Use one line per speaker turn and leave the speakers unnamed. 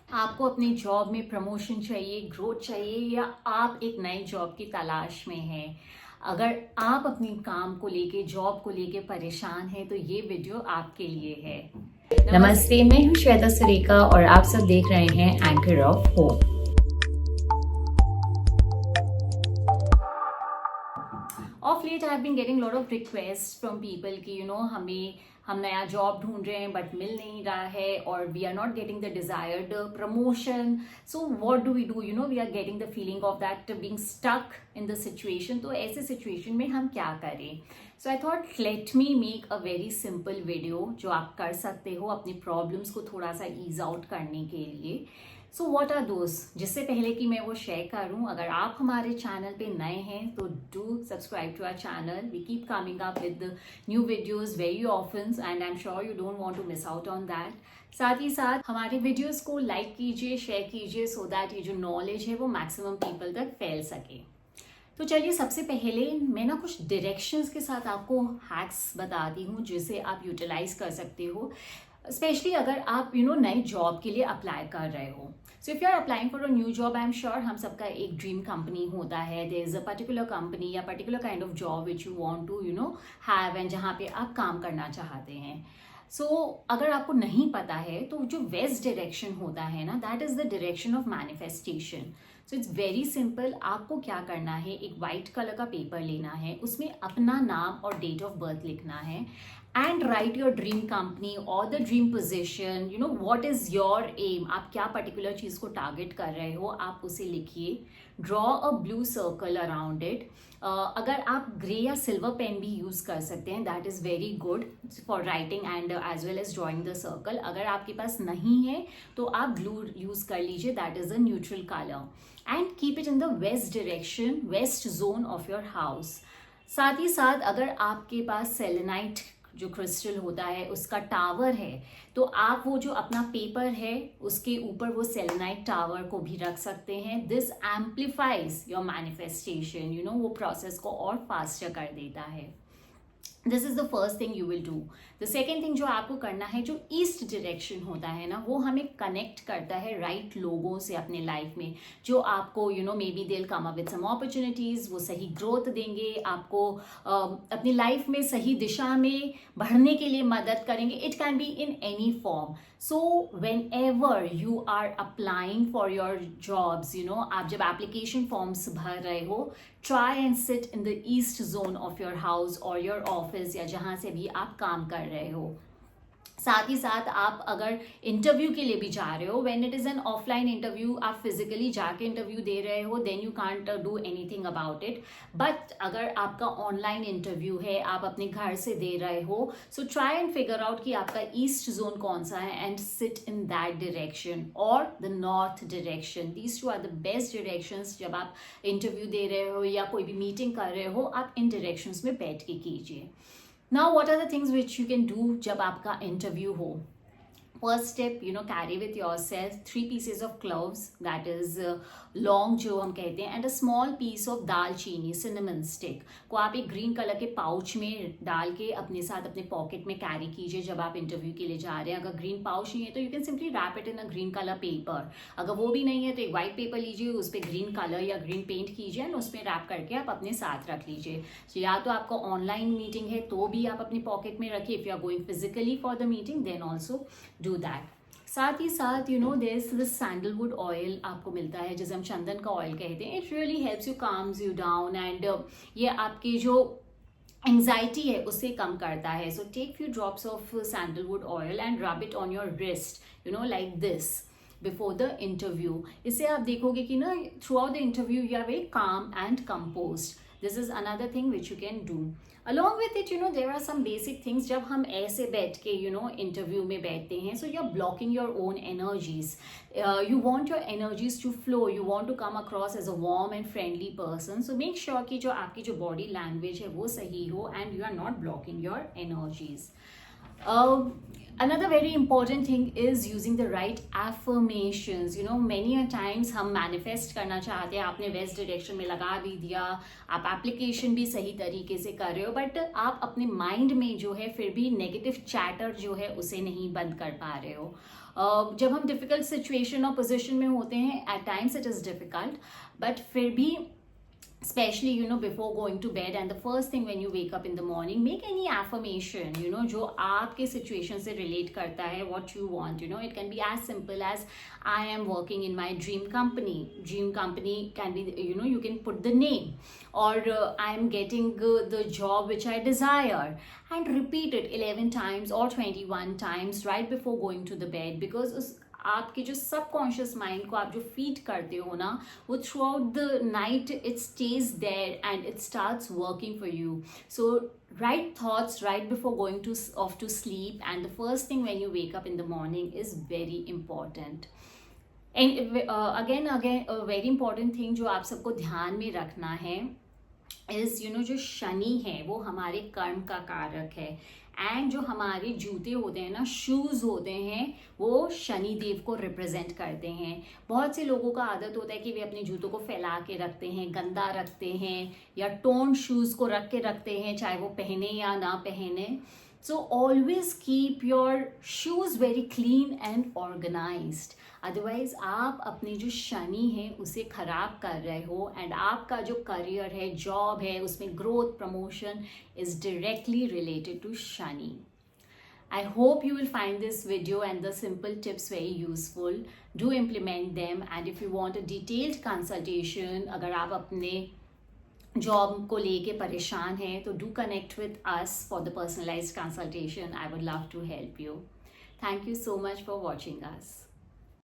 आपको अपनी जॉब में प्रमोशन चाहिए, ग्रोथ चाहिए, या आप एक नई जॉब की तलाश में हैं। अगर आप अपनी काम को लेके, जॉब को लेके परेशान हैं, तो ये वीडियो आपके लिए है।
नमस्ते, मैं हूँ श्वेता सुरेखा और आप सब देख रहे हैं anchor of hope.
Of late I have been getting lot of request from people कि हम नया जॉब ढूंढ रहे हैं बट मिल नहीं रहा है, और we are not getting the desired promotion. So what do? We are getting the feeling of that being stuck in the situation. तो ऐसे सिचुएशन में हम क्या करें? So I thought let me make a very simple video जो आप कर सकते हो अपनी प्रॉब्लम्स को थोड़ा सा ईज आउट करने के लिए। So what are those? जिससे पहले कि मैं वो शेयर करूं, अगर आप हमारे चैनल पे नए हैं तो do subscribe to our channel. We keep coming up with new videos very often and I am sure you don't want to miss out on that. साथ ही साथ हमारे वीडियोस को लाइक कीजिए, शेयर कीजिए, सो दैट ये जो knowledge है वो मैक्सिमम पीपल तक फैल सके। तो चलिए, सबसे पहले मैं ना कुछ डायरेक्शंस के साथ आपको हैक्स बताती हूँ जिसे आप यूटिलाइज कर सकते हो, स्पेशली अगर आप नई जॉब के लिए अप्लाई कर रहे हो। So if you are applying for a new job, I am sure हम सबका एक ड्रीम कंपनी होता है। There is a particular company या particular kind of job which you want to have, and जहाँ पे आप काम करना चाहते हैं। अगर आपको नहीं पता है तो जो वेस्ट डायरेक्शन होता है ना, that is the direction of manifestation. So it's very simple. आपको क्या करना है, एक वाइट कलर का पेपर लेना है, उसमें अपना नाम और डेट ऑफ बर्थ लिखना है, and write your dream company और the dream position. What is your aim, आप क्या पर्टिकुलर चीज को टारगेट कर रहे हो, आप उसे लिखिए। Draw a blue circle around it. अगर आप ग्रे या सिल्वर पेन भी यूज कर सकते हैं, that is very good for writing and as well as drawing the circle. अगर आपके पास नहीं है तो आप ब्लू यूज कर लीजिए, that is a neutral colour, and keep it in the west direction, west zone of your house. साथ ही साथ अगर आपके पास सेलेनाइट जो क्रिस्टल होता है उसका टावर है, तो आप वो जो अपना पेपर है उसके ऊपर वो सेलेनाइट टावर को भी रख सकते हैं। दिस एम्प्लीफाइज योर मैनिफेस्टेशन, वो प्रोसेस को और फास्टर कर देता है। This is the first thing you will do. The second thing जो आपको करना है, जो ईस्ट डायरेक्शन होता है ना, वो हमें कनेक्ट करता है राइट लोगों से अपने लाइफ में, जो आपको maybe they will come up with some opportunities, वो सही ग्रोथ देंगे आपको, अपनी लाइफ में सही दिशा में बढ़ने के लिए मदद करेंगे। It can be in any form. So whenever you are applying for your jobs, आप जब एप्लीकेशन फॉर्म्स भर रहे हो, try and sit in the east zone of your house और योर ऑफिस, या जहां से भी आप काम कर रहे हो। साथ ही साथ आप अगर इंटरव्यू के लिए भी जा रहे हो, when it is an offline interview, आप फिजिकली जाके इंटरव्यू दे रहे हो, then you can't do anything about it. But अगर आपका ऑनलाइन इंटरव्यू है, आप अपने घर से दे रहे हो, so try and figure out कि आपका ईस्ट जोन कौन सा है, and sit in that direction और the north direction. These two are the best directions. जब आप इंटरव्यू दे रहे हो या कोई भी मीटिंग कर रहे हो, आप इन डायरेक्शंस में बैठ के कीजिए। Now, what are the things which you can do जब आपका इंटरव्यू हो? First step, carry with yourself 3 pieces of cloves, that is long जो हम कहते हैं, and a small piece of दालचीनी, cinnamon stick को आप एक ग्रीन कलर के पाउच में डाल के अपने साथ अपने पॉकेट में कैरी कीजिए जब आप इंटरव्यू के लिए जा रहे हैं। अगर ग्रीन पाउच नहीं है तो you can simply wrap it in a green colour paper. अगर वो भी नहीं है तो एक वाइट पेपर लीजिए, उस पर ग्रीन कलर या ग्रीन पेंट कीजिए, एंड उसमें रैप करके आप अपने साथ रख लीजिए। तो या तो आपको ऑनलाइन मीटिंग है तो भी आप अपनी पॉकेट में रखिए, if you are going physically for the meeting then also do that. साथ ही साथ there is this sandalwood oil आपको मिलता है, जिसे हम चंदन का ऑयल कहते हैं। It really helps you, calms you down, and ये आपकी जो एंजाइटी है उससे कम करता है। So take few drops of sandalwood oil and rub it on your wrist, like this before the interview. इससे आप देखोगे कि ना throughout the interview you are very calm and composed. This is another thing which you can do. Along with it, there are some basic things. जब हम ऐसे बैठ के इंटरव्यू में बैठते हैं, so you're blocking your own energies. You want your energies to flow. You want to come across as a warm and friendly person. So make sure कि जो आपकी जो body language है वो सही हो, and you are not blocking your energies. Another very important thing is using the right affirmations. Many a times हम manifest करना चाहते हैं, आपने west direction में लगा भी दिया, आप application भी सही तरीके से कर रहे हो, but आप अपने mind में जो है फिर भी negative chatter जो है उसे नहीं बंद कर पा रहे हो। जब हम डिफिकल्ट सिचुएशन और पोजिशन में होते हैं, at times it is difficult, but फिर भी especially before going to bed and the first thing when you wake up in the morning, make any affirmation जो आपके situation से relate करता है, what you want. It can be as simple as I am working in my dream company can be you can put the name, or I am getting the job which I desire, and repeat it 11 times or 21 times right before going to the bed, because आपके जो subconscious mind को आप जो feed करते हो ना, वो throughout the night it stays there and it starts working for you. So write thoughts right before going off to sleep, and the first thing when you wake up in the morning is very important. And again a very important thing जो आप सबको ध्यान में रखना है is जो शनि है वो हमारे कर्म का कारक है, एंड जो हमारे जूते होते हैं ना, शूज़ होते हैं, वो शनि देव को रिप्रेजेंट करते हैं. बहुत से लोगों का आदत होता है कि वे अपने जूतों को फैला के रखते हैं, गंदा रखते हैं, या टोन शूज़ को रखते हैं, चाहे वो पहने या ना पहने. So always keep your shoes very clean and organized. Otherwise आप अपने जो शनि है उसे खराब कर रहे हो, एंड आपका जो करियर है, जॉब है, उसमें growth, promotion is directly related to Shani. I hope you will find this video and the simple tips very useful. Do implement them, and if you want a detailed consultation, अगर आप अपने job को लेके परेशान हैं तो do connect with us for the personalised consultation. I would love to help you. Thank you so much for watching us.